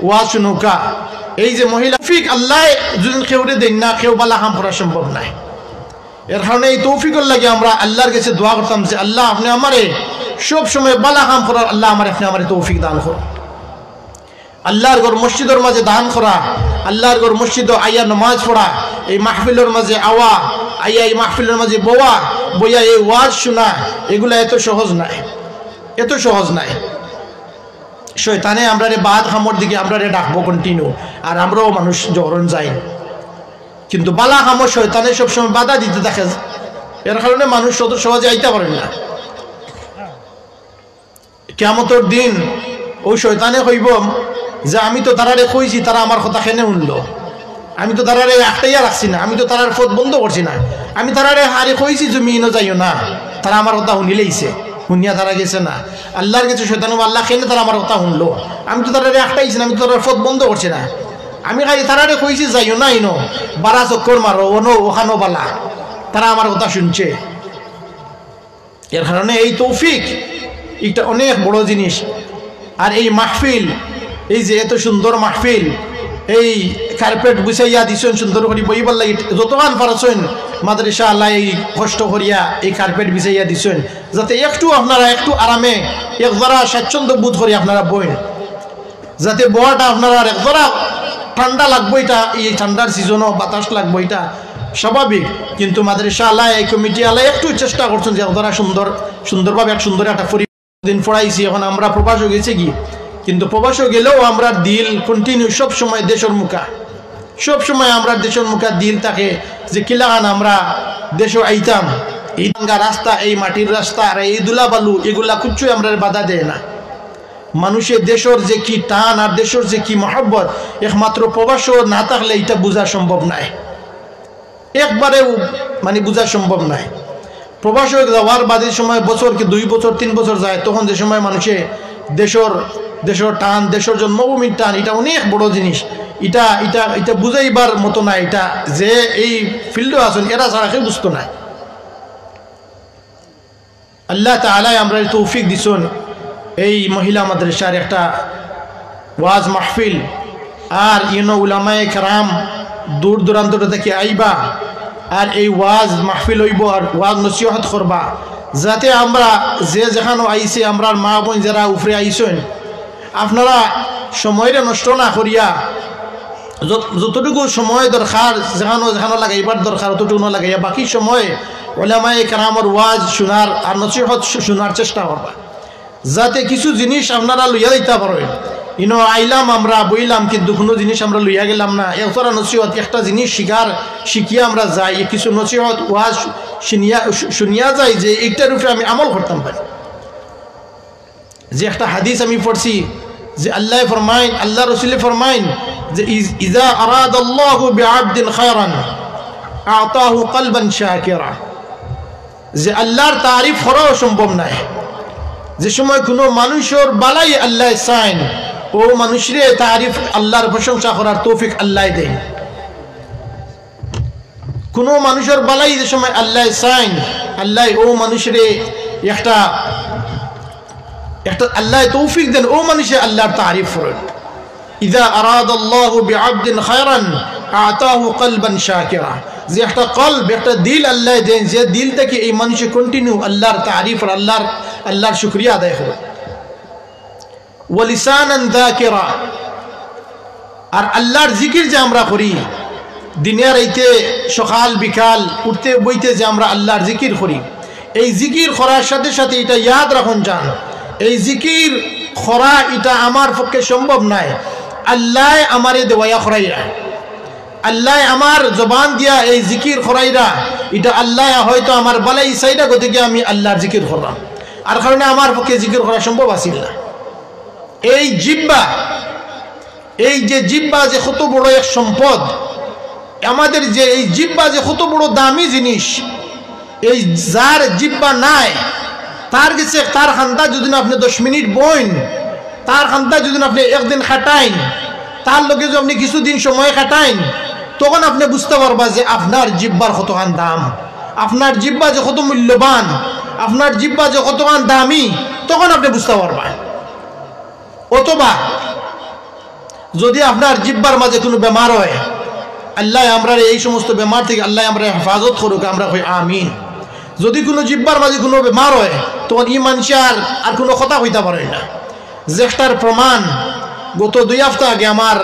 ওয়াজ শুনুকা এই যে মহিলা তৌফিক আল্লাহ যদি কেউরে দেন না কেউ বালা কাম করা সম্ভব নাই এর কারণে এই তৌফিকের লাগে আমরা আল্লাহর কাছে দোয়া করতাম যে আল্লাহ আপনি আমারে সব সময় বালা কাম করার আল্লাহ আপনি আমারে তৌফিক দান করুন আল্লাহর ঘর মসজিদের মাঝে দান করা আল্লাহর ঘর মসজিদ আইয়া নামাজ পড়া এই মাহফিলের মাঝে আওয়া আইয়া এই মাহফিলের মাঝে বইয়া এই ওয়াজ শোনা এগুলা এত সহজ নাই শয়তানে আমরা রে বাদ খামর দিকে আমরা রে ডাকবো কন্টিনিউ আর আমরাও মানুষ জহরণ যাই কিন্তু বালা খামর শয়তানে সবসময় বাধা দিতে থাকে এর কারণে মানুষ অত সহজে আইতে পারেন না কিয়ামতের দিন ওই শয়তানে কইব যে আমি তো তারারে কইছি তারা আমার কথা কেনে শুনলো আমি তো তারারে একটাইয়া রাখছি না আমি তো তারার পথ বন্ধ করছি না আমি তারারে হারে কইছি তুমি ইনো যাইও না তারা আমার কথা শুনিলেইছে শুনিয়া তারা গেছে না আল্লাহর কাছে শয়তান আল্লাহ কেনে তারা আমার কথা শুনলো আমি তো তারারে একটাইছি না আমি তো তারার পথ বন্ধ করছি না আমি খালি তারারে কইছি যাইও না ইনো বারা চক্কর মারো ওনো ওখানো বালা তারা আমার কথা শুনছে এর কারণে এই তৌফিক এটা অনেক বড় জিনিস আর এই মাহফিল এই যে এত সুন্দর মাহফিল এই কার্পেট বুঝাইয়া দিছেন সুন্দর করে বইবার লাগি যতক্ষণ পারছেন মাদ্রাসা আল্লাহ এই কষ্ট করিয়া এই কার্পেট বিছাইয়া দিছেন যাতে একটু আপনারা একটু আরামে একজোড়া স্বাচ্ছন্দ্য বোধ করি আপনারা বইন যাতে বোয়াটা আপনারা একজোড়া ঠান্ডা লাগবো এটা এই ঠান্ডার সিজনও বাতাস লাগবো এটা স্বাভাবিক কিন্তু মাদ্রাসা আল্লাহ এই কমিটি আল্লাহ একটু চেষ্টা করছেন যে একজোড়া সুন্দরভাবে এক সুন্দর একটা দিন পড়াইছি এখন আমরা প্রবাস হয়ে গেছি কি কিন্তু প্রবাসও গেলেও আমরা দিল কন্টিনিউ সব সময় দেশের মুখা সব সময় আমরা দেশের মুখা দিল থাকে যে কিলাগান আমরা দেশও আইতাম এই দাঙ্গা রাস্তা এই মাটির রাস্তা আর এই দুলাবালু এগুলা কিচ্ছুই আমরা বাধা দেয় না মানুষের দেশের যে কি টান আর দেশের যে কি মহব্বত একমাত্র প্রবাসও না থাকলে এটা বোঝা সম্ভব নাই একবারেও মানে বোঝা সম্ভব নাই প্রবাস যাওয়ার বাদের সময় বছর কি 2 বছর 3 বছর যায় তখন যে সময় মানুষে দেশের টান দেশের জন্মভূমির টান এটা অনেক বড় জিনিস এটা বুঝাইবার মতো না এটা যে এই ফিল্ডে আছেন এরা ছাড়া কেউ বুঝতো না আল্লাহ তাআলা আমরা তৌফিক দিছেন এই মহিলা মাদ্রাসার একটা ওয়াজ মাহফিল আর উলামায়ে কেরাম দূর দূরান্ত থেকে আইবা আর এই ওয়াজ মাহফিল হইব আর ওয়াজ নসিহত করবা যাতে আমরা যে যেখানে আইছে আমরা মা বোন যারা উপরে আইছেন আপনারা সময়টা নষ্ট না করিয়া যতটুকু সময় দরকার যেখানে লাগাইবার দরকার অতটুকু না লাগাইয়া বাকি সময় উলামায়ে কেরামের ওয়াজ শোনার আর নসিহত শোনার চেষ্টা করবা যাতে কিছু জিনিস আপনারা লইয়া দিতে পারেন আইলাম আমরা বইলাম কিন্তু কোনো জিনিস আমরা লইয়া গেলাম না এতটা নসিহত একটা জিনিস শিখিয়া আমরা যাই কিছু নসিহত ওয়াজ শুনিয়া যাই যে এইটার উপরে আমি আমল করতাম পারি যে একটা হাদিস আমি পড়ছি যে আল্লাহ ফরমাইন আল্লাহ রাসূল ফরমাইন যে ইযা আরাদাল্লাহু বিআবদিন খায়রান আতাহু কলবান শাকিরা যে আল্লাহর তারিফ করা সম্ভব নাই যে সময় কোনো মানুষের বালাই আল্লাহ চান ও মানুষরে তারিফ আল্লাহর প্রশংসা করার তৌফিক আল্লাহ দেন কোনো মানুষের বালাই যে সময় আল্লাহ চান আল্লাহ ও মানুষরে একটা আল্লাহ তৌফিক দেন ও মানুষে আল্লাহর তারিফ করেন ইযা আরাদাল্লাহু বিআবদিন খায়রান আতাহু কলবান শাকিরা যে একটা কলব একটা দিল আল্লাহ দেন যে দিল থেকে এই মানুষে কন্টিনিউ আল্লাহর তারিফ আর আল্লাহর শুকরিয়া আদায় করে ওয়া লিসানান যাকিরা আর আল্লাহর জিকির যে আমরা করি দিনের রাইতে সকাল বিকাল উঠতে বইতে যে আমরা আল্লাহর জিকির করি এই জিকির করার সাথে সাথে এটা ইয়াদ রাখুন যান এই জিকির করা এটা আমার পক্ষে সম্ভব নয় আল্লাহ আমারে দেওয়া করাইরা আল্লাহ আমার জবান দিয়া এই জিকির করাইরা এটা আল্লাহ হয়তো আমার বালাই সাইডা গতিকে আমি আল্লাহর জিকির করলাম আর কারণে আমার পক্ষে জিকির করা সম্ভব আছিল না এই জিহ্বা এই যে জিহ্বা যে কত বড় এক সম্পদ আমাদের যে এই জিহ্বা যে কত বড় দামি জিনিস এই যার জিহ্বা নাই তার কাছে তার খান্দা যদি আপনি 10 মিনিট বইন তার খান্দা যদি আপনি একদিন খাটাইন তার লগে যদি আপনি কিছুদিন সময় খাটাইন তখন আপনি বুঝতে পারবা যে আপনার জিহ্বার কতখান দাম আপনার জিহ্বা যে কত মূল্যবান আপনার জিহ্বা যে কতখান দামি তখন আপনি বুঝতে পারবেন অথবা যদি আপনার জিব্বার মাঝে কোনো বেমার হয়, আল্লাহ আমরা এই সমস্ত বেমার থেকে আল্লাহ আমরা হেফাজত করুক, আমরা কই আমিন। যদি কোনো জিব্বার মাঝে কোনো বেমার হয় তখন ই মানুষ আর কোনো কথা হইতে পারে না। যেটার প্রমাণ গত 2 হপ্তাহ আগে আমার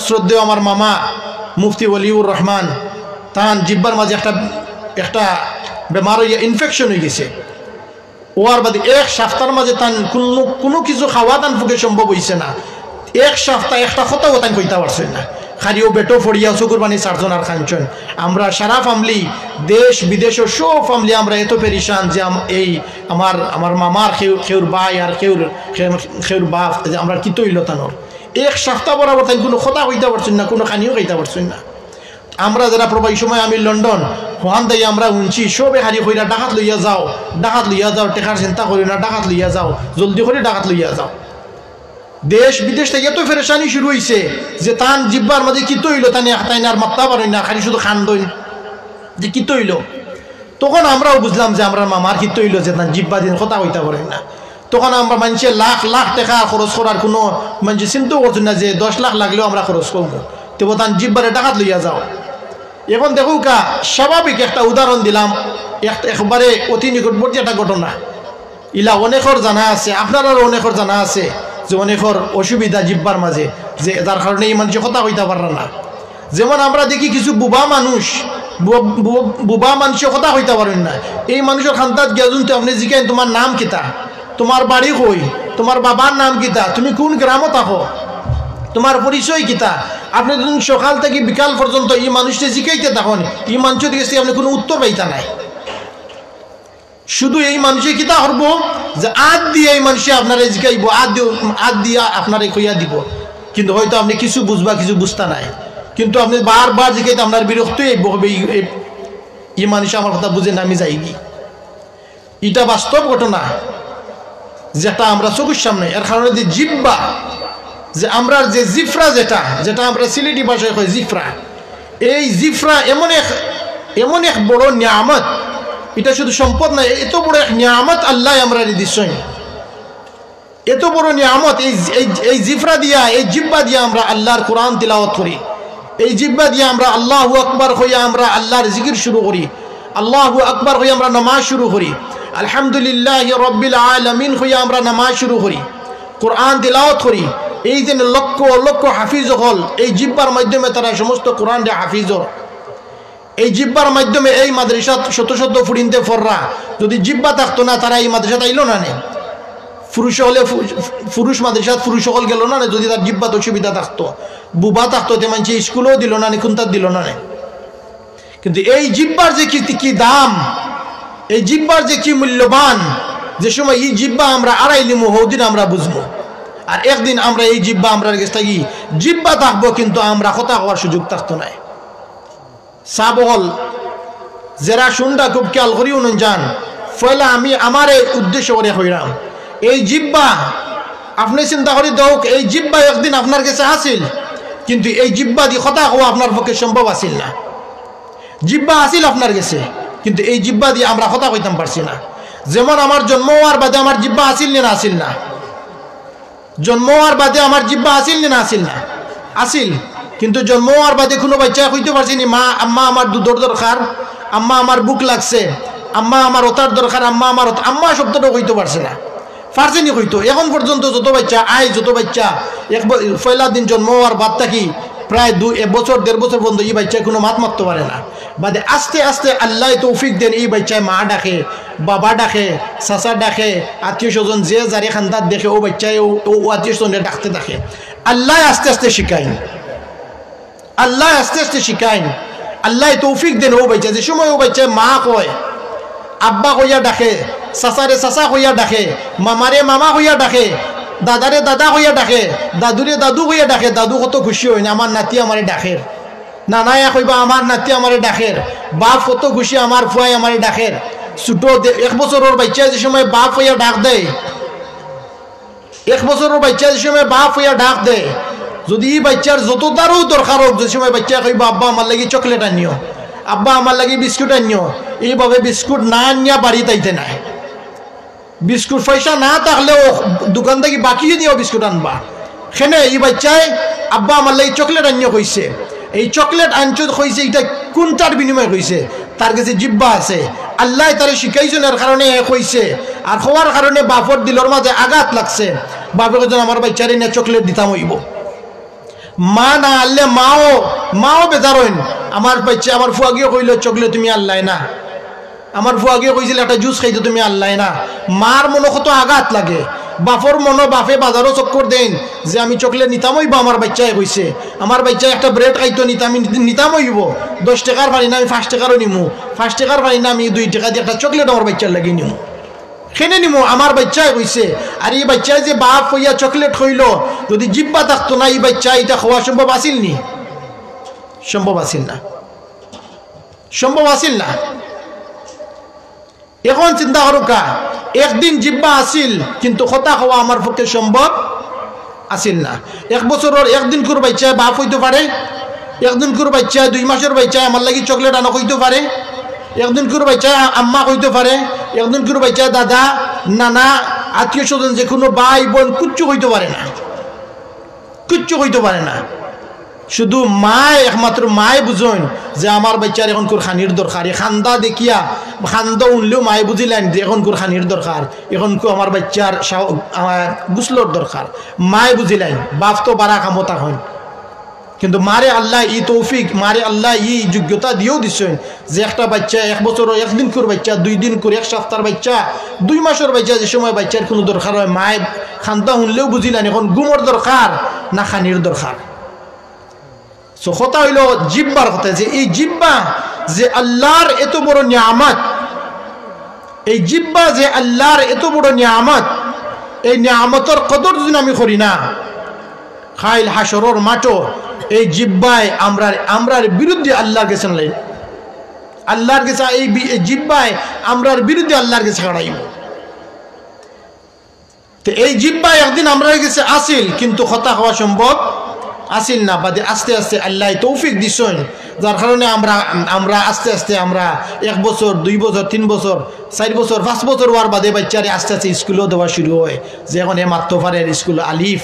শ্রদ্ধেয় আমার মামা মুফতি ওলিউর রহমান তান জিব্বার মাঝে একটা বেমার হইয়া ইনফেকশন হয়ে গেছে। ওয়ার বাদে 1 সপ্তাহের মাঝে তান কোনো কিছু খাওয়া তান ফুকে সম্ভব হয়েছে না। 1 সপ্তাহ একটা কথাও তান কইতে পারছে না, খালি ও বেটো ফড়িয়া চকুর পানি চারজন আর খানছেন। আমরা সারা ফ্যামিলি দেশ বিদেশের সব ফ্যামিলি আমরা এত পেরিশান যে এই আমার মামার খেউর ভাই আর খেউর বাপ আমরা কি তৈল তানোর 1 সপ্তাহ বরাবর তাই কোনো কথা কইতে পারছেন না, কোনো খানিও খাইতে পারছেন না। আমরা যারা প্রবাহী সময় আমি লন্ডন ওখান থেকে আমরা উনছি সবে হারিয়ে কইরা ডাকাত লইয়া যাও, ডাকাত লইয়া যাও, টেকার চিন্তা করি না, ডাকাত লইয়া যাও, জলদি করে ডাকাত লইয়া যাও। দেশ বিদেশ থেকে এত ফেরেশানি শুরু হয়েছে যে তান জিব্বার মধ্যে কি তৈল তাই আর মাত্তা পারেন না, খালি শুধু খান দইন যে কি তৈল। তখন আমরাও বুঝলাম যে আমরা মামার কি তৈল যে তান জিব্বা দিন কথা হইতে পারেন না। তখন আমরা মানুষের লাখ লাখ টাকা খরচ করার কোনো মানুষ চিন্তাও করছেন না যে 10 লাখ লাগলেও আমরা খরচ করবো, তবু তান জিব্বারে ডাকাত লইয়া যাও। এখন দেখো স্বাভাবিক একটা উদাহরণ দিলাম, একবারে অতি নিকটবর্তী একটা ঘটনা। ইলা অনেকের জানা আছে, আপনারও অনেকের জানা আছে যে অনেকের অসুবিধা জিব্বার মাঝে, যে যার কারণে এই মানুষের কথা কইতে পারে না। যেমন আমরা দেখি কিছু বুবা মানুষের কথা কইতে পারেন না। এই মানুষের খান্তাত গেজুন তো আপনি জিজ্ঞাসেন তোমার নাম কিতা, তোমার বাড়ি কই, তোমার বাবার নাম কিতা, তুমি কোন গ্রামে থাকো, তোমার পরিচয় কিতা। আপনি যখন সকাল থেকে বিকাল পর্যন্ত এই মানুষটা জিজ্ঞাইতে থাকুন, এই মানুষের দিকে আপনি কোনো উত্তর পাইতা নাই। শুধু এই মানুষে কিতা করব যে আদ দিয়ে এই মানুষে আপনারা জিজ্ঞাইব, আদ দিয়া আপনারা কইয়া দিব, কিন্তু হয়তো আপনি কিছু বুঝবা কিছু বুঝতা নাই। কিন্তু আপনি বারবার জিজ্ঞাইতে আপনার বিরক্ত হবে, এই মানুষ আমার কথা বুঝে না, আমি যাই কি। এটা বাস্তব ঘটনা যেটা আমরা চোখের সামনে। এর কারণে যে জিব্বা, যে আমরা যে জিফরা যেটা আমরা সিলেটি ভাষায় কই জিফরা, এই জিফরা এমন এক বড় নিয়ামত। এটা শুধু সম্পদ নয়, এত বড় এক নিয়ামত আল্লাহ আমরা দিচ্ছেন, এত বড় নিয়ামত। এই জিফরা দিয়া, এই জিব্বা দিয়া আমরা আল্লাহর কোরআন তিলাওয়াত করি, এই জিব্বা দিয়া আমরা আল্লাহু আকবার হইয়া আমরা আল্লাহর জিকির শুরু করি, আল্লাহু আকবার হইয়া আমরা নামাজ শুরু করি, আলহামদুলিল্লাহি রাব্বিল আলামিন হইয়া আমরা নামাজ শুরু করি, কোরআন তিলাওয়াত করি। এই দিন লক্ষ লক্ষ হাফিজ হল এই জিব্বার মাধ্যমে তারা সমস্ত কোরআন হাফিজ। এই জিব্বার মাধ্যমে এই মাদ্রাসাত শত শত ফুরিনতে ফররা, যদি জিব্বা থাকতো না তারা এই মাদ্রাসাত আইলো না নে। পুরুষ হলে পুরুষ মাদ্রাসাত পুরুষ সকল গেল না, যদি তার জিব্বাত অসুবিধা থাকতো, বুবা থাকতো, তে মানুষ স্কুলেও দিল না, খুনতার দিল না। কিন্তু এই জিব্বার যে কি দাম, এই জিব্বার যে কি মূল্যবান, যে সময় এই জিব্বা আমরা আড়াইলিমু হদিন আমরা বুঝবো। আর একদিন আমরা এই জিব্বা আমরা কাছ থেকে জিব্বা থাকবো, কিন্তু আমরা কথা হওয়ার সুযোগ থাকতো না। সাবল যারা শুনটা খুব খেয়াল করি উনুন যান ফলে আমি আমার এই উদ্দেশ্য করে হইলাম। এই জিব্বা আপনি চিন্তা করি দৌক, এই জিব্বা একদিন আপনার কাছে আসিল, কিন্তু এই জিব্বা দিয়ে কথা হওয়া আপনার পক্ষে সম্ভব আসিল না। জিব্বা আসিল আপনার কাছে, কিন্তু এই জিব্বা দিয়ে আমরা কথা কইতাম পারছি না। যেমন আমার জন্ম হওয়ার বাদে আমার জিব্বা আসিল না আসিল না, জন্ম হওয়ার বাদে আমার জিব্বা আসিল না আসিল না, আসিল। কিন্তু জন্ম হওয়ার বাদে কোনো বাচ্চা কইতে পারছি না মা আম্মা আমার দুধের দরকার, আম্মা আমার বুক লাগছে, আম্মা আমার ওতার দরকার, আম্মা শব্দটা কইতে পারছে না, পারছে নি কইতো। এখন পর্যন্ত যত বাচ্চা পয়লা দিন জন্ম হওয়ার বাদ থাকি প্রায় 1 বছর 1.5 বছর পর্যন্ত এই বাচ্চা কোনো মাত মারতে পারে না। বাদে আস্তে আস্তে আল্লাহ তৌফিক দেন, এই বাচ্চায় মা ডাকে, বাবা ডাকে, চাচা ডাকে, আত্মীয় স্বজন যে যারে খান্দার দেখে ও বাচ্চায় ও আত্মীয় স্বজনে ডাকতে থাকে। আল্লাহ আস্তে আস্তে শিখাইন, আল্লাহ আস্তে আস্তে শিখাইন, আল্লাহ তৌফিক দেন। ও বাচ্চা যে সময় ও বাচ্চায় মা কয়, আব্বা কইয়া ডাকে, চাচারে চাচা কইয়া ডাকে, মামারে মামা কইয়া ডাকে, দাদারে দাদা কইয়া ডাকে, দাদুরে দাদু কইয়া ডাকে, দাদু কত খুশি হয় না আমার নাতি আমারে ডাকের, নানায়া কইবা আমার নাতি আমারে ডাকের, বাপ কত খুশি আমার ফুয়াই আমারে ডাকের। ছোট 1 বছরের বাচ্চা যে সময় বাপ হইয়া ডাক দেয়, 1 বছরের বাচ্চা যে সময় বাপ হইয়া ডাক দেয়, যদি এই বাচ্চার যত তারও দরকার হোক, যে সময় বাচ্চা কইবা আব্বা আমার লাগি চকলেট আনিও, আব্বা আমার লাগি বিস্কুট আনিও, এইভাবে বিস্কুট না আনিয়া বাড়ি তাইতে নাই। বিস্কুট পয়সা না থাকলেও দোকান থেকে বাকি দিও বিস্কুট আনবা, সেনে এই বাচ্চায় আব্বা আমার লাগে চকলেট আনিয়ে কইছে, এই চকলেট আনছ কইছে এটা কোনটার বিনিময় কইছে, তার কাছে জিব্বা আছে, আল্লাহ তারে শিখাইছনের কারণে কইছে, আর হওয়ার কারণে বাপর দিলর মাঝে আঘাত লাগছে। বাপে কইছেন আমার বাচ্চারে না চকলেট দিতাম হইব, মা না আনলে মাও বেজার হইন। আমার বাচ্চা আমার ফুয়া গিয়ে কইল চকলেট তুমি আল্লাহ না, আমার ফুয়া গিয়ে কইছিল একটা জুস খাইতে তুমি আল্লাহ না। মার মনে কত আঘাত লাগে, বাপর মনো বাপে বাজারও চক্কর দেন যে আমি চকলেট নিতাম হইব, আমার বাচ্চায় কইছে আমার বাচ্চায় একটা ব্রেড খাইতো নিতাম হইব, 10 টাকার পারি না আমি 5 টাকারও নিমু, 5 টাকার পারি না আমি 2 টাকা দিয়ে একটা চকলেট আমার বাচ্চার লাগিয়ে নিমু, খেনে নিমু, আমার বাচ্চায় কইছে। আর এই বাচ্চায় যে বাপ হইয়া চকলেট খইল, যদি জিব্বা থাকতো না এই বাচ্চা এটা খাওয়া সম্ভব আসিল নি? সম্ভব আসিল না, সম্ভব আসিল না। এখন চিন্তা করুকা, একদিন জিব্বা আসিল কিন্তু কথা খাওয়া আমার পক্ষে সম্ভব আসিল না। 1 বছরের একদিন করে বাচ্চা বাপ হইতে পারে, একদিন করে বাচ্চা 2 মাসের বাচ্চা আমার লাগি চকলেট আনা কইতে পারে, একদিন করে বাচ্চা আম্মা কইতে পারে, একদিন করে বাচ্চা দাদা নানা আত্মীয় স্বজন যে কোনো ভাই বোন কিচ্ছু কইতে পারে না, কিচ্ছু কইতে পারে না। শুধু মায়, একমাত্র মায় বুঝেন যে আমার বাচ্চার এখন করে খানির দরকার। এই খান্দা দেখিয়া খান্দা উনলেও মায় বুঝিলেন যে এখন করে খানির দরকার, এখন আমার বাচ্চার গুসলোর দরকার, মায় বুঝিলেন। বাপ তো বারা ক্ষমতা হন, কিন্তু মারে আল্লাহ ই তৌফিক, মারে আল্লাহ ই যোগ্যতা দিয়েও দিচ্ছেন যে একটা বাচ্চা 1 বছর 1 দিন করে বাচ্চা, 2 দিন করে 1 সপ্তাহের বাচ্চা, 2 মাসের বাচ্চা, যে সময় বাচ্চার কোনো দরকার হয় মায় খান্দা উনলেও বুঝিলেন এখন গুমর দরকার না খানির দরকার। সো কথা হইল জিব্বার কথা, যে এই জিব্বা যে আল্লাহর এত বড় নিয়ামত, এই জিব্বা যে আল্লাহর এত বড় নিয়ামত, এই নিয়ামতের কদর যদি আমি করি না, খাইল হাসরের মাঠো এই জিব্বায় আমরার বিরুদ্ধে আল্লাহর কাছে নাই, আল্লাহর কাছে এই জিব্বায় আমরার বিরুদ্ধে আল্লাহর কাছে হারাইব। তো এই জিব্বায় একদিন আমরার কাছে আসিল কিন্তু কথা হওয়া সম্ভব আসিল না, বাদে আস্তে আস্তে আল্লাহ তৌফিক দিছেন, যার কারণে আমরা আস্তে আস্তে আমরা 1 বছর 2 বছর 3 বছর 4 বছর 5 বছর হওয়ার বাদে বাচ্চারে আস্তে আস্তে স্কুলেও দেওয়া শুরু হয়, যে এখন মারতে পারে স্কুল আলিফ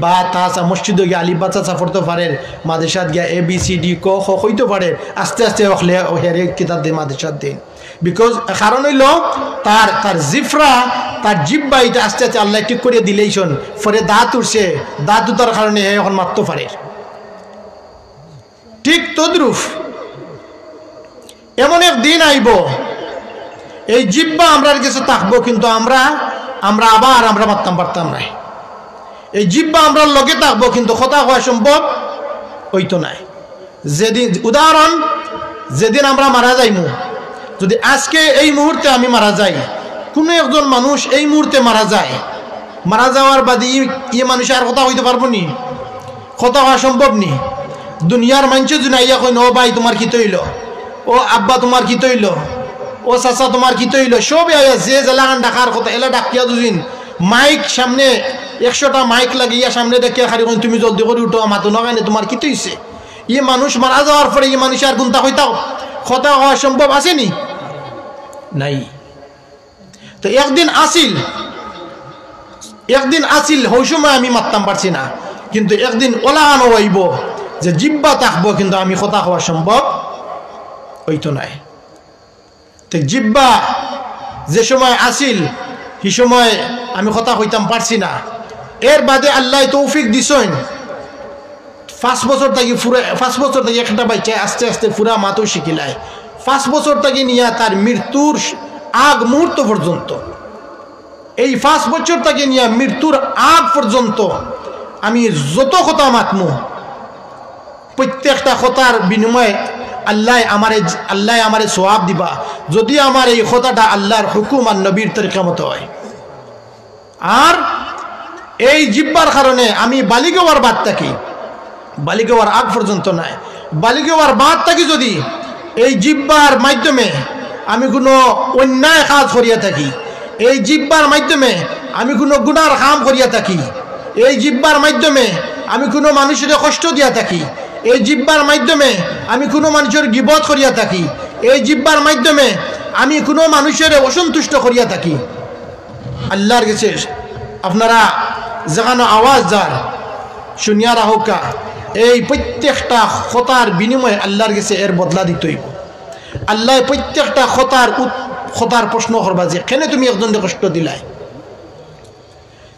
বা তা মসজিদে গিয়ে আলিফ বা চা পড়তে পারে, মাদ্রাসাত গিয়া ABCD ক খ হইতে পারে, আস্তে আস্তে হেরে কিতাব দিয়ে মাদ্রাসাত দিন। বিকজ কারণ হইল তার জিফরা, তার জিব্বা এটা আস্তে আস্তে আল্লাহ ঠিক করে দিলেইছন, পরে দাঁত উঠছে, দাঁত উঠার কারণে এখন মারতে পারে। ঠিক তদ্রুপ এমন এক দিন আইব এই জিব্বা আমরার কাছে থাকবো কিন্তু আমরা আবার মারতাম পারতাম না, এই জিব্বা আমরা লগে থাকবো কিন্তু কথা হওয়া সম্ভব হইতো নাই। যেদিন উদাহরণ, যেদিন আমরা মারা যাইমু, যদি আজকে এই মুহূর্তে আমি মারা যাই, কোনো একজন মানুষ এই মুহূর্তে মারা যায়, মারা যাওয়ার বাদে ই মানুষ আর কথা হইতে পারবো নি? কথা হওয়া সম্ভব নি? দুনিয়ার মানুষ যদি আইয়া কই ও ভাই তোমার কি তৈল, ও আব্বা তোমার কি তৈল, ও চাচা তোমার কি তৈল, সব আইয়া যে জেলাখান ডাকার কথা এলা ডাকিয়া দুদিন মাইক সামনে 100টা মাইক লাগিয়া সামনে দেখিয়া খালি তুমি জলদি করে উঠো মাতো নগানে তোমার কি তৈছে। ই মানুষ মারা যাওয়ার পরে ই মানুষ আর গুনতা হইতাও কথা হওয়া সম্ভব আসেনি? নাই। তো একদিন আসিল ওই সময় আমি মারতাম পারছি না, কিন্তু একদিন ওলানো হইব যে জিব্বা থাকবো কিন্তু আমি কথা হওয়া সম্ভব হইতো নাই। তো জিব্বা যে সময় আসিল সেই সময় আমি কথা হইতাম পারছি না, এর বাদে আল্লাহ তৌফিক দিছেন 5 বছর থেকে একটা বাচ্চা আস্তে আস্তে পুরা মাতো শিখিলায়, 5 বছর থেকে নিয়ে তার মৃত্যুর আগ মুহূর্ত পর্যন্ত, এই 5 বছর থেকে নিয়ে মৃত্যুর আগ পর্যন্ত আমি যত কথা মাতমু প্রত্যেকটা কথার বিনিময়ে আল্লাহ আমারে সওয়াব দিবা, যদি আমার এই কথাটা আল্লাহর হুকুম আর নবীর তরিকা মতো হয়। আর এই জিব্বার কারণে আমি বালিগওয়ার বাদ থাকি, বালিগওয়ার আগ পর্যন্ত নয়, বালিগওয়ার বাদ থাকি যদি এই জিব্বার মাধ্যমে আমি কোনো অন্যায় কাজ করিয়া থাকি, এই জিব্বার মাধ্যমে আমি কোনো গুনার কাম করিয়া থাকি, এই জিব্বার মাধ্যমে আমি কোনো মানুষের কষ্ট দিয়া থাকি, এই জিব্বার মাধ্যমে আমি কোনো মানুষের গীবত করিয়া থাকি, এই জিব্বার মাধ্যমে আমি কোনো মানুষের অসন্তুষ্ট করিয়া থাকি, আল্লাহর কাছে আপনারা যেখানে আওয়াজ যার শুনিয়া রাহুকা এই প্রত্যেকটা খতার বিনিময়ে আল্লাহর কাছে এর বদলা দিতেই আল্লাহ প্রত্যেকটা খতার প্রশ্ন করবা যে কেন তুমি একজন কষ্ট দিলাই,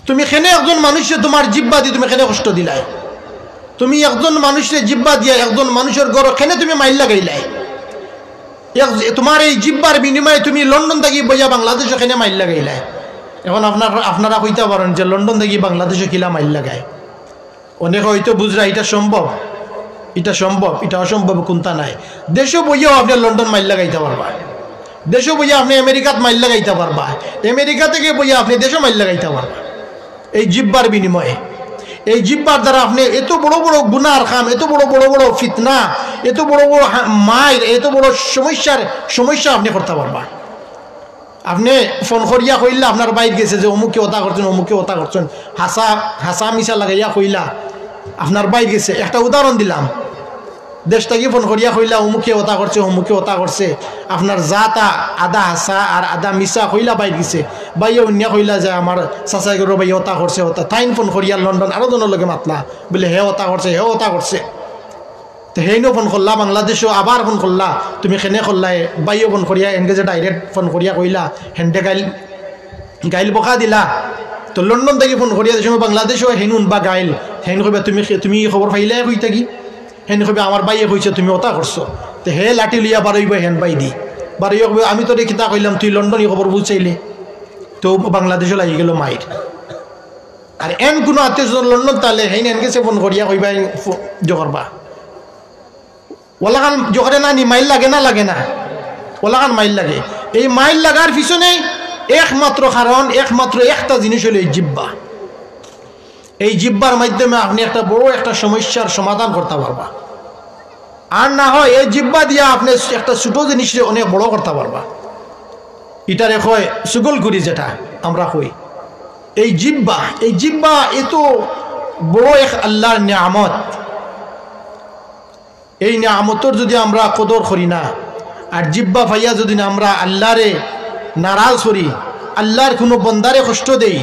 তুমি কেন একজন মানুষে তোমার জিব্বা দিয়ে তুমি কেন কষ্ট দিলাই, তুমি একজন মানুষের জিব্বা দিয়া একজন মানুষের গড় কেন তুমি মাইল লাগাইলাই, তোমার এই জিব্বার বিনিময়ে তুমি লন্ডন থেকে বইয়া বাংলাদেশে কেন মাইল লাগাইলাই। এখন আপনারা কইতে পারেন যে লন্ডন থেকে বাংলাদেশে কিলা মাইল লাগায়, অনেকে হয়তো বুঝরা এটা সম্ভব, এটা অসম্ভব কোনটা নাই। দেশও বইয়াও আপনি লন্ডন মাইল লাগাইতে পারবা, দেশও বইয়া আপনি আমেরিকাত মাইল লাগাইতে পারবা, আমেরিকা থেকে বইয়া আপনি দেশও মাইল লাগাইতে পারবা। এই জিব্বার বিনিময়ে, এই জিব্বার দ্বারা আপনি এত বড় বড় গুনার কাম, এত বড় বড় ফিতনা, এত বড় বড় মায়ের, এত বড় সমস্যা আপনি করতে পারবা। আপনি ফোন করিয়া কইলা আপনার বাইর গেছে যে অমুকে ওতা করছেন, অমুকে ওতা করছেন, হাসা মিশা লাগাইয়া কইলা আপনার বাইর গেছে। একটা উদাহরণ দিলাম, দেশটাকে ফোন করিয়া কইলা অমুকে ওতা করছে, অমুকে ওতা করছে, আপনার জাতা আদা হাসা আর আদা মিশা কইলা বাইর গেছে, বাইয়া অন্য কইলা যে আমার চাচাই গরো ভাই ওতা করছে, ওতা তাইন ফোন করিয়া লন্ডন আরো জনের লগে মাতলা বলে হে ওতা করছে, হে ওতা করছে। তো হেইনো ফোন করলা বাংলাদেশও, আবার ফোন করলা তুমি খেনে করলাই, বাইও ফোন করিয়া এনগেজে ডাইরেক্ট ফোন করিয়া কইলা হেনটে গাইল বকা দিলা। তো লন্ডন থেকে ফোন করিয়া যে সময় বাংলাদেশও হেনুন বা গাইল হেন কইবা তুমি খবর পাইলাই কই থাকি, হেন কইবা আমার বাইয়ে কইছে তুমি ওতা করছো। তো হে লাঠি লিয়া বারইব হেন বাই দি বারইয়া কইবা আমি তোরে কিতা কইলাম তুই লন্ডনই খবর বুঝাইলে, তো বাংলাদেশও লাগি গেল মাইর। আর এন কোনো আত্মীয় লন্ডন তালে হেন এন গেছে ফোন করিয়া কইবা জগরবা ওলাগান জোগাড়ে না নি মাইল লাগে না ওলাগান মাইল লাগে। এই মাইল লাগার পিছনে একমাত্র কারণ, একমাত্র একটা জিনিস হলো এই জিব্বা। এই জিব্বার মাধ্যমে আপনি একটা বড় একটা সমস্যার সমাধান করতে পারবা, আর না হয় এই জিব্বা দিয়া আপনি একটা ছোট জিনিস অনেক বড় করতে পারবা। এটারে কয় সুগল করি, যেটা আমরা কই এই জিব্বা এত বড় এক আল্লাহর নিয়ামত। এই নিয়ামতর যদি আমরা কদর করি না, আর জিব্বা ভাইয়া যদি না আমরা আল্লাহরে নারাজ করি, আল্লাহর কোনো বন্দারে কষ্ট দেই,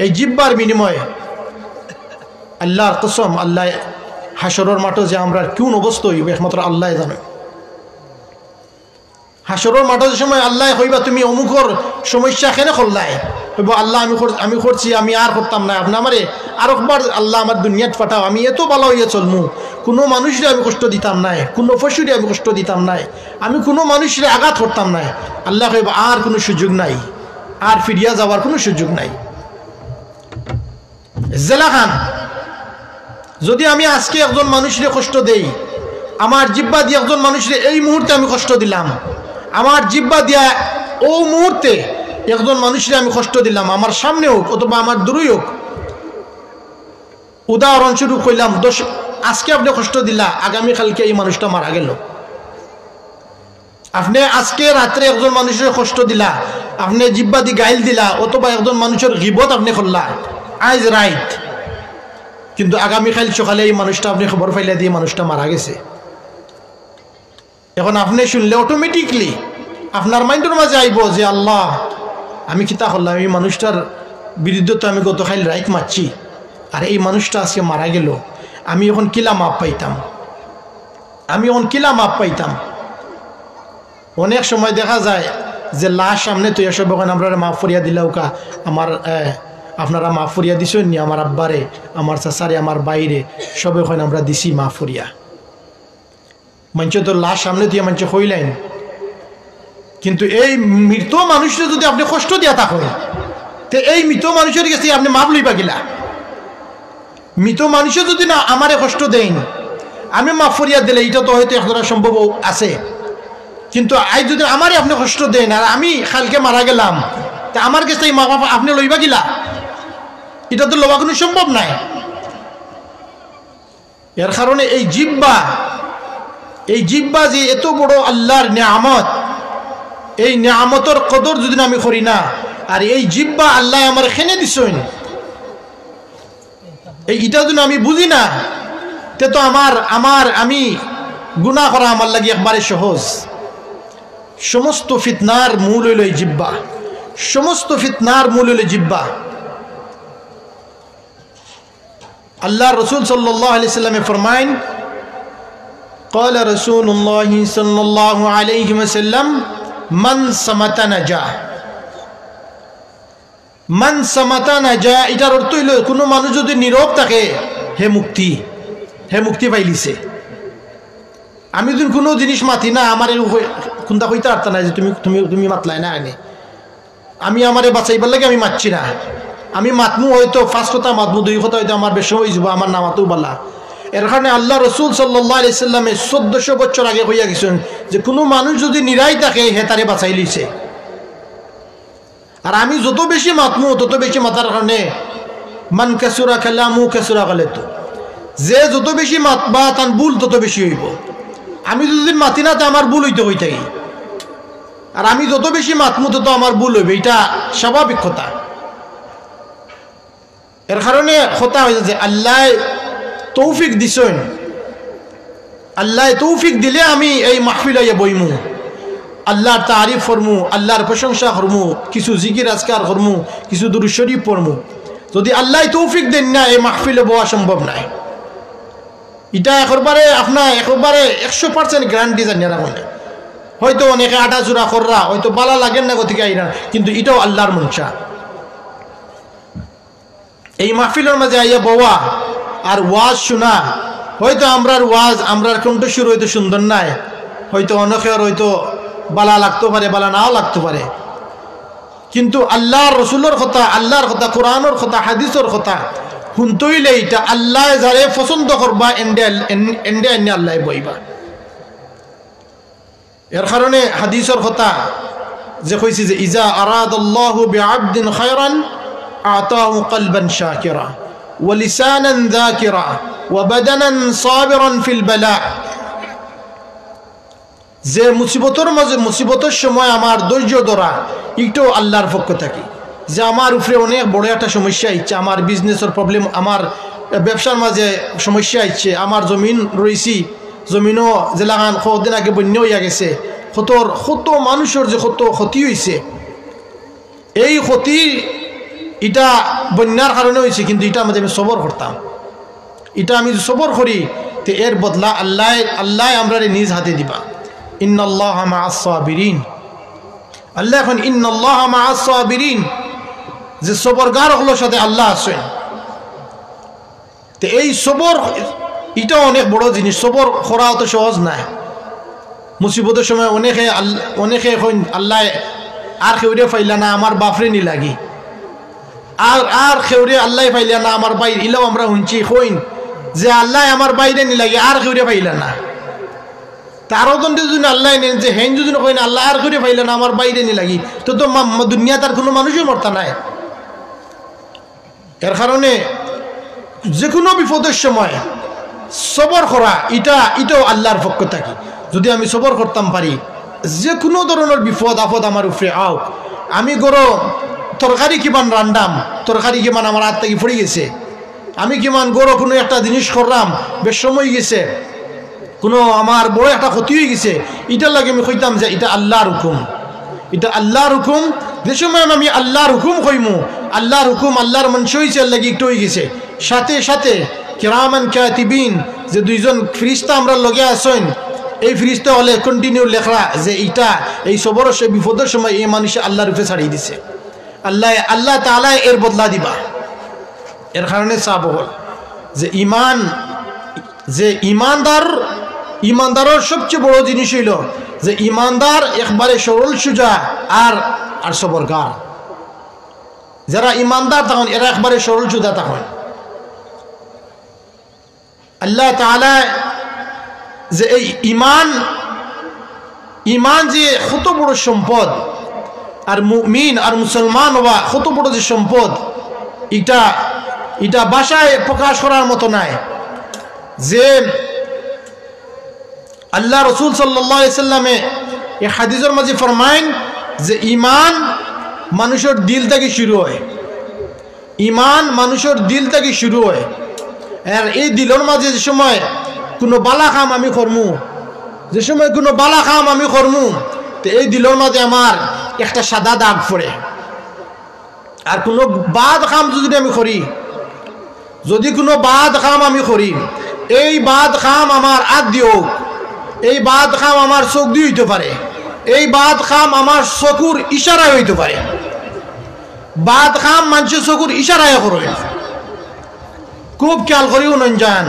এই জিব্বার বিনিময়ে আল্লাহর কসম, আল্লাহ হাসরের মাঠে যে আমরা কোন অবস্থা হইব একমাত্র আল্লাহ জানে। হাসরের মাঠের সময় আল্লাহ কইবা তুমি অমুকর সমস্যা কেন করলাই, কইব আল্লাহ আমি করছি, আমি আর করতাম না, আপনি আমারে আর একবার আল্লাহ আমার দুনিয়াত পাঠাও, আমি এত ভালো হইয়া চলমু, কোনো মানুষরে আমি কষ্ট দিতাম নাই, কোনো পশুরে আমি কষ্ট দিতাম নাই, আমি কোনো মানুষরে আঘাত করতাম নাই। আল্লাহ কইব আর কোনো সুযোগ নাই, আর ফিরিয়া যাওয়ার কোনো সুযোগ নাই। জেলা খান, যদি আমি আজকে একজন মানুষরে কষ্ট দেই, আমার জিব্বা দিয়ে একজন মানুষরে এই মুহূর্তে আমি কষ্ট দিলাম, আমার জিব্বা দিয়া ও মুহূর্তে একজন মানুষরে আমি কষ্ট দিলাম, আমার সামনে হোক অথবা আমার দূরেই হোক। উদাহরণস্বরূপ কইলাম আজকে আপনি কষ্ট দিলা, আগামীকালকে এই মানুষটা মারা গেল। আপনি আজকে রাত্রে একজন মানুষের কষ্ট দিলা, আপনি জিব্বা দিয়ে গাইল দিলা, অথবা একজন মানুষের গিবত আপনি করলা আজ রাইট, কিন্তু আগামীকাল সকালে এই মানুষটা আপনি খবর পাইলে দিয়ে মানুষটা মারা গেছে। এখন আপনি শুনলে অটোমেটিকলি আপনার মাইন্ডের মাঝে আইব যে আল্লাহ আমি কিতা করলাম, এই মানুষটার বিরুদ্ধে তো আমি গতকাল রাইট মারছি, আর এই মানুষটা আজকে মারা গেল, আমি এখন কিলা মাপ পাইতাম। অনেক সময় দেখা যায় যে লাশ সামনে তো এসব ওখানে আপনারা মাফ ফরিয়া দিলাও কা, আপনারা মাফ ফরিয়া দিছেন নি, আমার আব্বারে, আমার চাচারে, আমার বাইরে সব ওখানে আমরা দিছি মাফ ফরিয়া। মঞ্চ তো লাশ সামনে দিয়ে মঞ্চ হইলেন, কিন্তু এই মৃত মানুষটা যদি আপনি কষ্ট দিয়া থাকেন, তো এই মৃত মানুষের কাছে আপনি মাপ লইবা গিলা। মৃত মানুষও যদি না আমারে কষ্ট দেন, আমি মাফ ফরিয়া দিলে এটা তো হয়তো একটা সম্ভব আছে, কিন্তু আজ যদি আমারে আপনি কষ্ট দেন আর আমি কালকে মারা গেলাম, তা আমার কাছে এই মাপ আপনি লইবা গিলা, এটা তো লওয়া কোনো সম্ভব নাই। এর কারণে এই জিব্বা যে এত বড় আল্লাহর নিয়ামত, এই নিয়ামতের কদর যদি আমি করি না, আর এই জিব্বা আল্লাহ আমার খেনে দিছেন, এইটা যদি আমি বুঝি না, তে তো আমি গুনাহ করা আমার লাগি একবারে সহজ। সমস্ত ফিতনার মূল হইল এই জিব্বা, সমস্ত ফিতনার মূল হইল জিব্বা। আল্লাহ রসুল সাল্লাল্লাহু আলাইহি ওয়াসাল্লামে ফরমাইন قال رسول الله صلى الله عليه وسلم من صمت نجا মান সামাতা নাজা। এটার অর্থ হইল কোনো মানুষ যদি নীরব থাকে হে মুক্তি পাইলিছে। আমি যদি কোনো জিনিস মাতি না আমার কোনটা কইতে পারতা না যে তুমি তুমি তুমি মাতলাই না আনে আমি আমারে বাঁচাইবার লাগে আমি মাতছি না। আমি মাতমু হয়তো 5 কথা মাতমু 2 কথা হয়তো আমার বেশ হয়ে যাব আমার নামাতেও বালা। এর কারণে আল্লাহ রসুল সাল্লাল্লাহু আলাইহি সাল্লামে 1400 বছর আগে হইয়া গেছেন যে কোনো মানুষ যদি নিরাই থাকে হে তারে বাঁচাই লিছে। আর আমি যত বেশি মাতমু তত বেশি মাতার কারণে মান কাসুরা কালামু কাসুরা গালাতু, যে যত বেশি মাতবা তার ভুল তত বেশি হইব। আমি যদি মাতি না তা আমার ভুল হই থাকি, আর আমি যত বেশি মাতমু তত আমার ভুল হইবে, এটা স্বাভাবিক কথা। এর কারণে কথা হয়েছে যে আল্লাহ তৌফিক দিছেন, আল্লাহ তৌফিক দিলে আমি এই মাহফিলে বইমু, আল্লাহর তারিফ করমু, আল্লাহর প্রশংসা করমু, কিছু জিকির আজকার করমু, কিছু দুরূদ শরীফ পড়মু। যদি আল্লাহ তৌফিক দেন না এই মাহফিলে বওয়া সম্ভব নাই। এটা একবারে 100% গ্যারান্টি জানি না। হয়তো অনেকে আটা চূড়া কররা হয়তো বালা লাগেন না গতিকে আইরা, কিন্তু এটাও আল্লাহর মনসা। এই মাহফিলের মাঝে আইয়া বওয়া আর ওয়াজ শোনা, হয়তো আমরার কণ্ঠস্বর হয়তো সুন্দর নাই, হয়তো অনেকের হয়তো বালা লাগতে পারে, বালা নাও লাগতে পারে, কিন্তু আল্লাহর রসুলের কথা, আল্লাহর কথা, কোরআনের কথা, হাদিসের কথা শুনতে হইলে এটা আল্লাহ যারে পছন্দ করবা এন্ডে আল্লাহ বইবা। এর কারণে হাদিসের কথা যে কইছি যে ইজা আরাদাল্লাহু বিআবদিন খায়রান আতাহু কলবান শাকিরা ওয়া লিসানান যাকিরা ওয়া বাদানান সাবিরান ফিল বালা। যে মুসিবতের সময় আমার ধৈর্য ধরা একটু আল্লাহর পক্ষ থাকি, যে আমার উপরে অনেক বড় একটা সমস্যা আইছে, আমার বিজনেসের প্রবলেম, আমার ব্যবসার মাঝে সমস্যা আইছে, আমার জমিন রয়েছি, জমিনও যে লাগান কদিন আগে বন্যা হইয়া গেছে, কত মানুষের যে কত ক্ষতি হয়েছে, এই ক্ষতি এটা বন্যার কারণে হয়েছে, কিন্তু এটা আমাদের আমি সবর করতাম, এটা আমি সবর করি তো এর বদলা আল্লাহ আমরা নিজ হাতে দিবা। ইন্নাল্লাহা মাআস সাবিরিন, আল্লাহ এখন ইন্নাল্লাহা মাআস সাবিরিন, যে সবরগার হলো সাথে আল্লাহ আছেন। তো এই সবর এটা অনেক বড় জিনিস, সবর করা অত সহজ নাই। মুসিবতের সময় অনেকে এখন আল্লাহ আর খেউরে ফাইলা না আমার বাপরে নি লাগি, আর খেউরে আল্লাহ ফাইলা না আমার বাইর ইলাও আমরা শুনছি কইন যে আল্লাহ আমার বাইরে নি লাগে আর খেউরে ফাইলা না, তারও যদি আল্লাহ নেন যে হেন যদি কই না আল্লাহ আর করে পাইলে না আমার বাইরে নি লাগি, তো দুনিয়া তার কোনো মানুষই মরতা নাই। এর কারণে যে কোনো বিপদের সময় সবর করা এটাও আল্লাহর পক্ষ থাকি। যদি আমি সবর করতাম পারি, যে কোনো ধরনের বিপদ আপদ আমার উপরে আও, আমি গরো তরকারি কিমান রান্দাম, তরকারি কিমান আমার হাত থেকে পড়ে গেছে, আমি কিমান গরো কোনো একটা জিনিস করলাম বেশ সময় গেছে, কোনো আমার বড় একটা ক্ষতি হয়ে গেছে, এটার লাগে আমি কইতাম যে এটা আল্লাহর হুকুম, এটা আল্লাহর হুকুম। যে সময় আমি আল্লাহর হুকুম কইমু, আল্লাহর হুকুম আল্লাহর মনসা হয়েছে, আল্লাহ একটু হয়ে গেছে, সাথে সাথে কিরামান কাতিবিন যে 2জন ফেরেশতা আমরা লগে আছেন, এই ফেরেশতা হলে কন্টিনিউ লেখরা যে এটা এই সবর বিপদের সময় এই মানুষ আল্লাহর উপরে ছাড়িয়ে দিছে, আল্লাহ তাআলা এর বদলা দিবা। এর কারণে চাপ হল যে ইমানদারের সবচেয়ে বড় জিনিস হইল যে ইমানদার একবারে সরল সুজা আর সবরগার। যারা ইমানদার তখন এরা একবারে সরল সুজা তখন আল্লাহ তাআলা যে এই ইমান যে কত বড় সম্পদ, আর মুমিন আর মুসলমান হওয়া কত বড় যে সম্পদ, এটা ভাষায় প্রকাশ করার মতো নাই। যে আল্লাহ রসুল সাল্লাল্লাহু আলাইহি সাল্লামে এই হাদিসের মাঝে ফরমাইন যে ইমান মানুষের দিল থেকে শুরু হয়, ইমান মানুষের দিল থেকে শুরু হয়। আর এই দিলের মাঝে যে সময় কোনো বালা কাম আমি করমু, যে সময় কোনো বালা কাম আমি করমু, তো এই দিলের মাঝে আমার একটা সাদা দাগ পড়ে। আর কোনো বাদ কাম যদি আমি করি, যদি কোনো বাদ কাম আমি করি, এই বাদ কাম আমার আগ দিও, এই বাদ কাম আমার চোখ দিয়ে হইতে পারে, এই বাদ কাম আমার চকুর ইশারায় হইতে পারে। বাদ কাম মানুষের চকুর ইশারায় করে, খুব খেয়াল করিও নন যান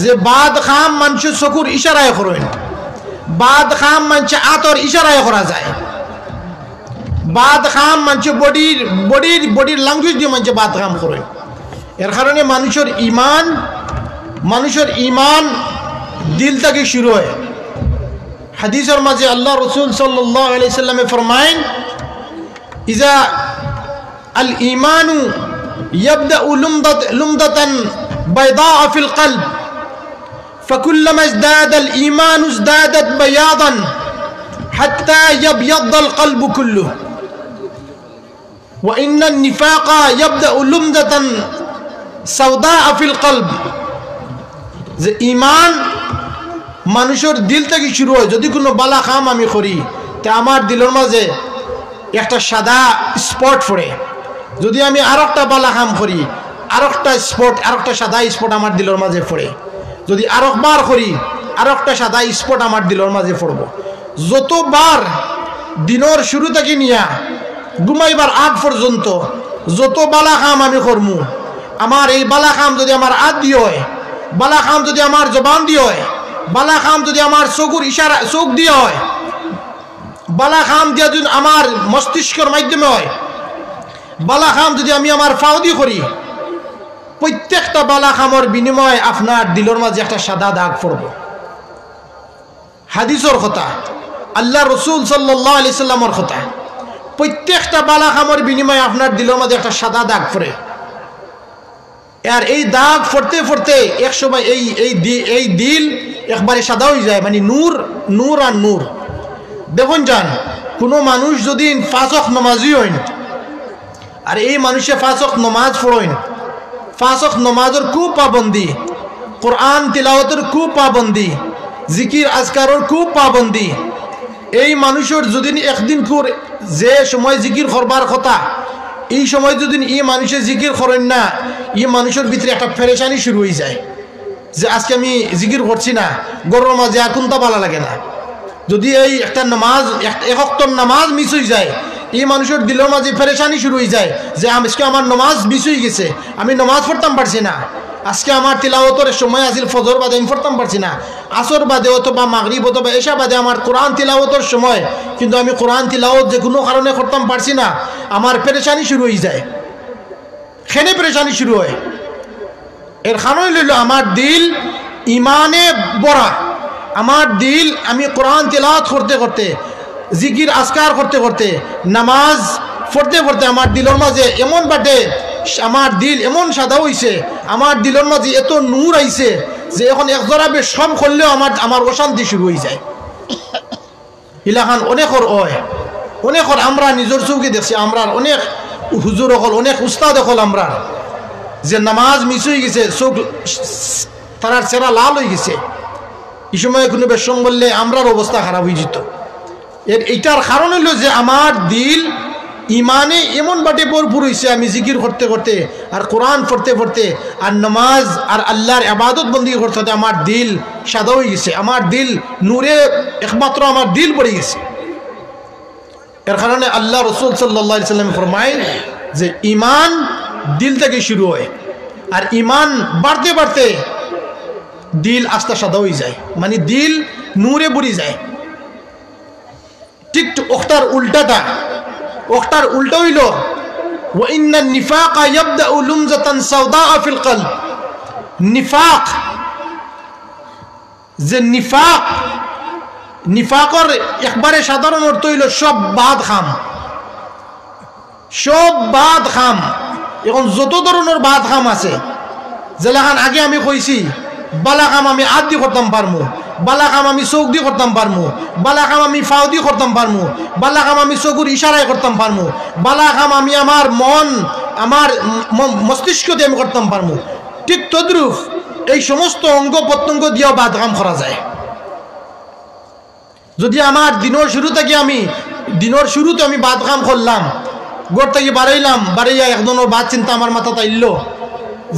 যে বাদ কাম মানুষের চকুর ইশারায় করেন, বাদ কাম মানুষের আতর ইশারায় করা যায়, বাদ কাম মানুষের বডির ল্যাঙ্গুয়েজ দিয়ে মানুষের বাদ কাম করেন। এর কারণে মানুষের ইমান দিল থেকে শুরু হয়। হাদিসের মাঝে আল্লাহ রসুল সাল্লাল্লাহু আলাইহি সাল্লামে ফরমায়েন, ইজা আল ঈমানু ইয়াবদাউ লুমদাতান বাইদাআ ফিল কলব فكلما ازداد الإيمان ازدادت بياضا حتى يبيض القلب كله وإن النفاق يبدأ لمدة سوداء في القلب। যে ইমান মানুষের দিল থেকে শুরু হয়। যদি কোনো বালা কাম আমি করি তা আমার দিলের মাঝে একটা সাদা স্পট পড়ে, যদি আমি আর একটা বালা কাম করি আর একটা সাদা স্পট আমার দিলের মাঝে পড়ে, যদি আরেকবার করি আর একটা সাদা স্পট আমার দিলের মাঝে পড়ব। যতবার দিনের শুরু থেকে নিয়া ঘুমাইবার আগ পর্যন্ত যত বালা কাম আমি করমু, আমার এই বালা কাম যদি আমার আগ দিয়ে হয়, বালা কাম যদি আমার জবান দিয়ে হয়, বালা কাম যদি আমার চকুর ইশারা চোখ দিয়ে হয়, বালা কাম দিয়ে যদি আমার মস্তিষ্কের মাধ্যমে হয়, বালা কাম যদি আমি আমার ফাও দিয়ে করি, প্রত্যেকটা বালা কামর বিনিময়ে আপনার দিলের মাঝে একটা সাদা দাগ পড়ব। হাদিসের কথা, আল্লাহ রসুল সাল্লাল্লাহু আলাইহি সাল্লামের কথা, প্রত্যেকটা বালা কামর বিনিময়ে আপনার দিলের মাঝে একটা সাদা দাগ পড়ে। আর এই দাগ পড়তে পড়তে এক সময় এই দিল একবারে সাদা হয়ে যায়, মানে নূর আর নূর। দেখুন যান, কোনো মানুষ যদি 5 ওয়াক্ত নামাজি হইন, আর এই মানুষে 5 ওয়াক্ত নামাজ পড়েন, 5 ওয়াক্ত নামাজের খুব পাবন্দি, কোরআন তিলাওয়াতের খুব পাবন্দি, জিকির আজকারের খুব পাবন্দি, এই মানুষের যদি একদিন যে সময় জিকির করবার কথা, এই সময় যদি এই মানুষের জিকির করেন না, এই মানুষের ভিতরে একটা পেরেশানি শুরু হয়ে যায় যে আজকে আমি জিকির করছি না, গরুর মাঝে এখন তো ভালো লাগে না। যদি এই একটা নামাজ এক ওয়াক্তের নামাজ মিস হয়ে যায়, এই মানুষের দিলের মাঝে পেরেশানি শুরু হয়ে যায় যে আজকে আমার নামাজ মিস হয়ে গেছে, আমি নামাজ পড়তাম পারছি না, আজকে আমার তিলাওয়াতের সময় আসিল ফজর বাদে আমি পড়তাম পারছি না, আসর বাদে অথবা মাগরিব অথবা এশা বাদে আমার কোরআন তিলাওয়াতের সময়, কিন্তু আমি কোরআন তিলাওয়াত যে কোনো কারণে করতাম পারছি না, আমার পেরেশানি শুরু হয়ে যায়। খেনে পেরেশানি শুরু হয়। এর কারণ হইল আমার দিল ইমানে বড়া, আমার দিল আমি কোরআন তিলাওয়াত করতে করতে, জিকির আজকার করতে করতে, নামাজ পড়তে পড়তে আমার দিলের মাঝে এমন বাটে, আমার দিল এমন সাদা হইছে, আমার দিলের মাঝে এত নূর আইছে যে এখন একজোড়া সব করলেও আমার অশান্তি শুরু হয়ে যায়। ইলাখান অনেকর আমরা নিজের চৌকি দেখছি, আমরা অনেক হুজুর হল, অনেক উস্তাদ হল, আমরা যে নামাজ মিস হয়ে গেছে, চোখ তার চেরা লাল হয়ে গেছে, এই সময় কোনো বেশম বললে আমরার অবস্থা খারাপ হয়ে যেত। এইটার কারণ হইল যে আমার দিল ইমানে এমন বাটে ভরপুর হয়েছে, আমি জিকির করতে করতে আর কোরআন পড়তে পড়তে আর নামাজ আর আল্লাহর ইবাদত বন্দি করতে করতে আমার দিল সাদা হয়ে গেছে, আমার দিল নূরে একমাত্র আমার দিল পড়ে গেছে। এর কারণে আল্লাহ রসুল সাল্লাল্লাহু আলাইহি সাল্লাম ফরমায়েন যে ইমান দিল থেকে শুরু হয়, আর ইমান বাড়তে বাড়তে দিল আস্তে সাদা হয়ে যায়, মানে দিল নূরে ভরে যায়। ঠিক ওটার উল্টা হইল ওয়া ইন্না নিফাকা ইয়াবদাউ লুমজাতান সাওদা ফিল কলব। নিফাক, যে নিফাকর একবারে সাধারণ অর্থ হইল সব বাদ খাম। এখন যত ধরনের বাদ খাম আছে, যেলাখান আগে আমি কইছি বালা কাম আমি হাত দিয়ে করতাম পারমু, বালা কাম আমি চোখ দিয়ে করতাম পারমু, বালা কাম আমি ফাও দিয়ে করতাম পারমু, বালা কাম আমি চকুর ইশারায় করতাম পারমু, বালা কাম আমি আমার মন আমার মস্তিষ্ক দিয়ে আমি করতাম পারমু। ঠিক তদ্রুপ এই সমস্ত অঙ্গ প্রত্যঙ্গ দিয়েও বাদ কাম করা যায়। যদি আমার দিনের শুরুতে আমি বাদ কাম করলাম, গোর থেকে বাড়াইয়া একজনের বাদ চিন্তা আমার মাথাতে আইল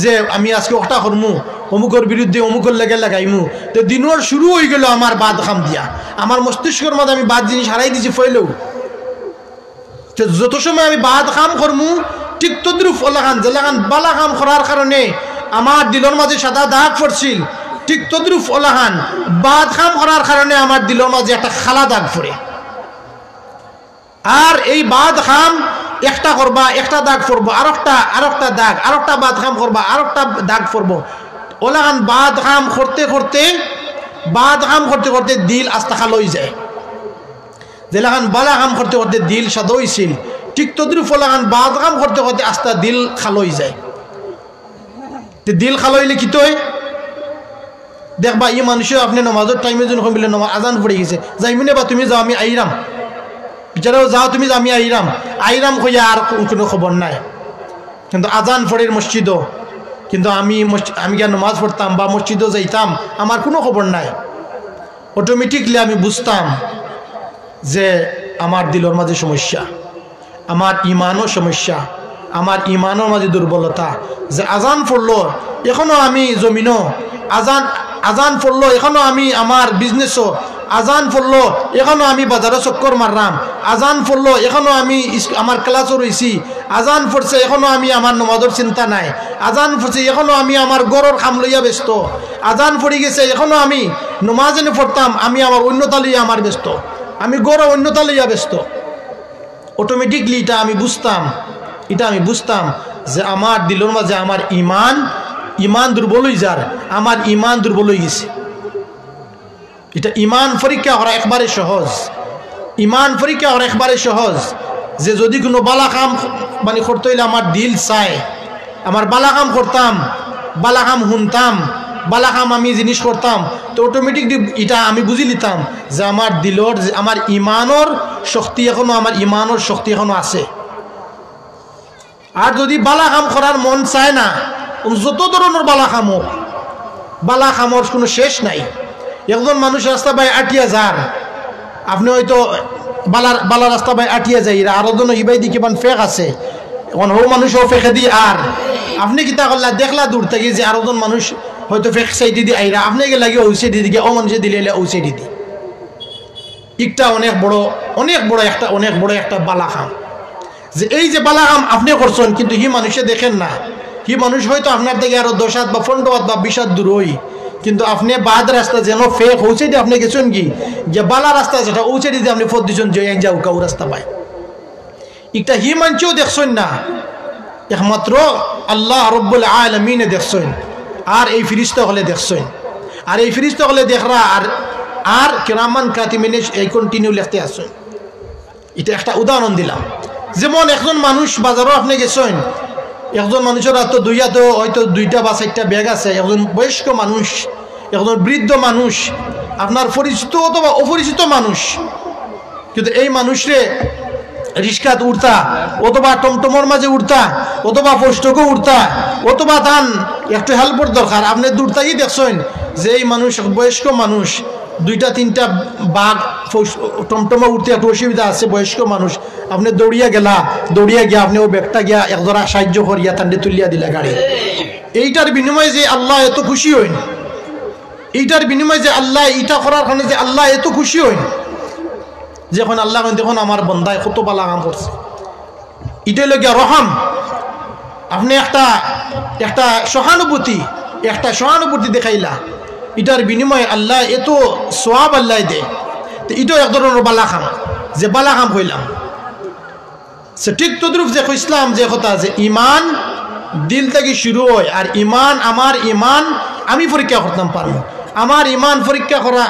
যে আমি আজকে ওটা করমু অমুকের বিরুদ্ধে অমুকের লেগে লাগাইমু, তো দিনের শুরু হয়ে গেল আমার বাদ খাম দিয়া। আমার মস্তিষ্কের মধ্যে আমি বাদ জিনিস হারাই দিছি ফেলেও, তো যত সময় আমি বাদ খাম করমু ঠিক তদ্রুপ ওলাখান জেলাখান বালা খাম করার কারণে আমার দিলের মাঝে সাদা দাগ পড়ছিল, ঠিক তদ্রুপ ওলাখান বাদ খাম করার কারণে আমার দিলের মাঝে একটা খালা দাগ পড়ে। আর এই বাদ খাম একটা করবা একটা দাগ পড়বো, আরেকটা দাগ, আরেকটা বাদ খাম করবা আরেকটা দাগ পড়বো। ওলাখান বাদ খাম করতে করতে দিল আস্তা খালো হয়ে যায়। যেলাখান বালা খাম করতে করতে দিল সাদা হয়েছিল, ঠিক তদ্রুপ ওলাখান বাদ খাম করতে করতে আস্তা দিল খালো হয়ে যায়। দিল খালো হইলে কি তো দেখবা এই মানুষের আপনি নমাজের টাইমে যখন কমিলে নমাজ আজান পড়ে গেছে, যাইমিনে বা তুমি যাও আমি আইরাম, বিচারাও যাও তুমি আমি আইরাম হইয়া আর কোনো খবর নাই। কিন্তু আজান পড়ের মসজিদও, কিন্তু আমি গিয়ে নমাজ পড়তাম বা মসজিদও যাইতাম, আমার কোনো খবর নাই। অটোমেটিকলি আমি বুঝতাম যে আমার দিলের মাঝে সমস্যা, আমার ইমানও সমস্যা, আমার ইমানের মাঝে দুর্বলতা। যে আজান পড়লো এখনও আমি জমিনও, আজান পড়লো এখনও আমি আমার বিজনেসও, আজান পড়লো এখনও আমি বাজারে চক্কর মারলাম, আজান পড়লো এখনও আমি আমার ক্লাসও রয়েছি, আজান পড়ছে এখনও আমি আমার নমাজের চিন্তা নাই, আজান পড়ছে এখনও আমি আমার গড়ের খাম লইয়া ব্যস্ত, আজান পড়ে গেছে এখনও আমি নমাজ এনে পড়তাম আমি আমার অন্যতা লইয়া আমার ব্যস্ত, আমি গড় অন্যতা লইয়া ব্যস্ত। অটোমেটিকলি এটা আমি বুঝতাম যে আমার দিলের মাঝে আমার ইমান দুর্বল হয়ে যার, আমার ইমান দুর্বল হয়ে গেছে। এটা ইমান পরীক্ষা করা একবারে সহজ, যে যদি কোনো বালা কাম মানে করতে হইলে আমার দিল চায়, আমার বালা কাম করতাম, বালা কাম শুনতাম, বালা কাম আমি জিনিস করতাম, তো অটোমেটিকলি এটা আমি বুঝি নিতাম যে আমার দিলর আমার ইমানের শক্তি এখনো আছে। আর যদি বালা কাম করার মন চায় না, যত ধরনের বালা কামর কোনো শেষ নাই। একজন মানুষ রাস্তা বাই আটিয়া যার, আপনি হয়তো বালা রাস্তা বাই আটিয়া যাই, আরো জন ইবাই দি কিমান ফেক আছে, এখন হো মানুষও ফেঁকে দিয়ে, আর আপনি কিতা করলা দেখলা দূর থেকে যে আরো জন মানুষ হয়তো ফেক সাইডে দিয়ে আইরা, আপনি লাগে ঔষে দিকে ও মানুষে দিলে ঔষে দিদি, একটা অনেক বড় একটা বালা খাম। যে এই যে বালা কাম আপনি করছেন, কিন্তু হি মানুষে দেখেন না, হি মানুষ হয়তো আপনার থেকে আরো 10 হাত বা 15 হাত বা 20 হাত দূর হই, কিন্তু আপনি বাদ রাস্তা যেন ফেক পৌঁছে দিয়ে আপনি গেছেন কি যে বালা রাস্তা যেটা পৌঁছে দিয়ে আপনি ফোর দিচ্ছেন যে যাও কাউ রাস্তা পায়, একটা হি মানছেও দেখছেন না, একমাত্র আল্লাহ রব্বুল আলামিনে দেখছেন, আর এই ফিরিস্তা হলে দেখছেন, আর এই ফিরিস্তা হলে দেখরা আর কিরামান কাতিমিনে এই কন্টিনিউ লিখতে আসছেন। এটা একটা উদাহরণ দিলাম। যেমন একজন মানুষ বাজারও আপনি গেছেন, একজন মানুষের তো হয়তো 2টা বা 4টা ব্যাগ আছে, একজন বয়স্ক মানুষ, একজন বৃদ্ধ মানুষ, আপনার পরিচিত অথবা অপরিচিত মানুষ, কিন্তু এই মানুষরে রিক্সাত উঠতা অথবা টমটমর মাঝে উঠতা অথবা পোস্টকও উঠতা অথবা তান একটু হেল্পর দরকার, আপনি দূরতাই দেখছেন যে এই মানুষ বয়স্ক মানুষ, 2টা 3টা বাঘ টমটমে উঠতে একটু অসুবিধা আছে, বয়স্ক মানুষ, আপনি দৌড়িয়া গিয়া আপনি ও ব্যাগটা গিয়া একজোড়া সাহায্য করিয়া তান্ডে তুলিয়া দিলা গাড়ি। এইটার বিনিময়ে যে আল্লাহ এত খুশি হইন, এইটার বিনিময়ে যে আল্লাহ এটা করার কারণে যে আল্লাহ এত খুশি হইন, যখন আল্লাহ দেখুন আমার বন্দায় কত বালা কাম করছে, এটাই লগিয়া রহম। আপনি একটা সহানুভূতি দেখাইলা, এটার বিনিময়ে আল্লাহ এত সোয়াব আল্লাহ দে, তো এটাও এক ধরনের বালা খাম, যে বালা খাম হইলাম। সে ঠিক তদ্রুপ যে কইসলাম যে কথা যে ইমান দিল থেকে শুরু হয়, আর আমার ইমান আমি পরীক্ষা করতাম পারবো, আমার ইমান পরীক্ষা করা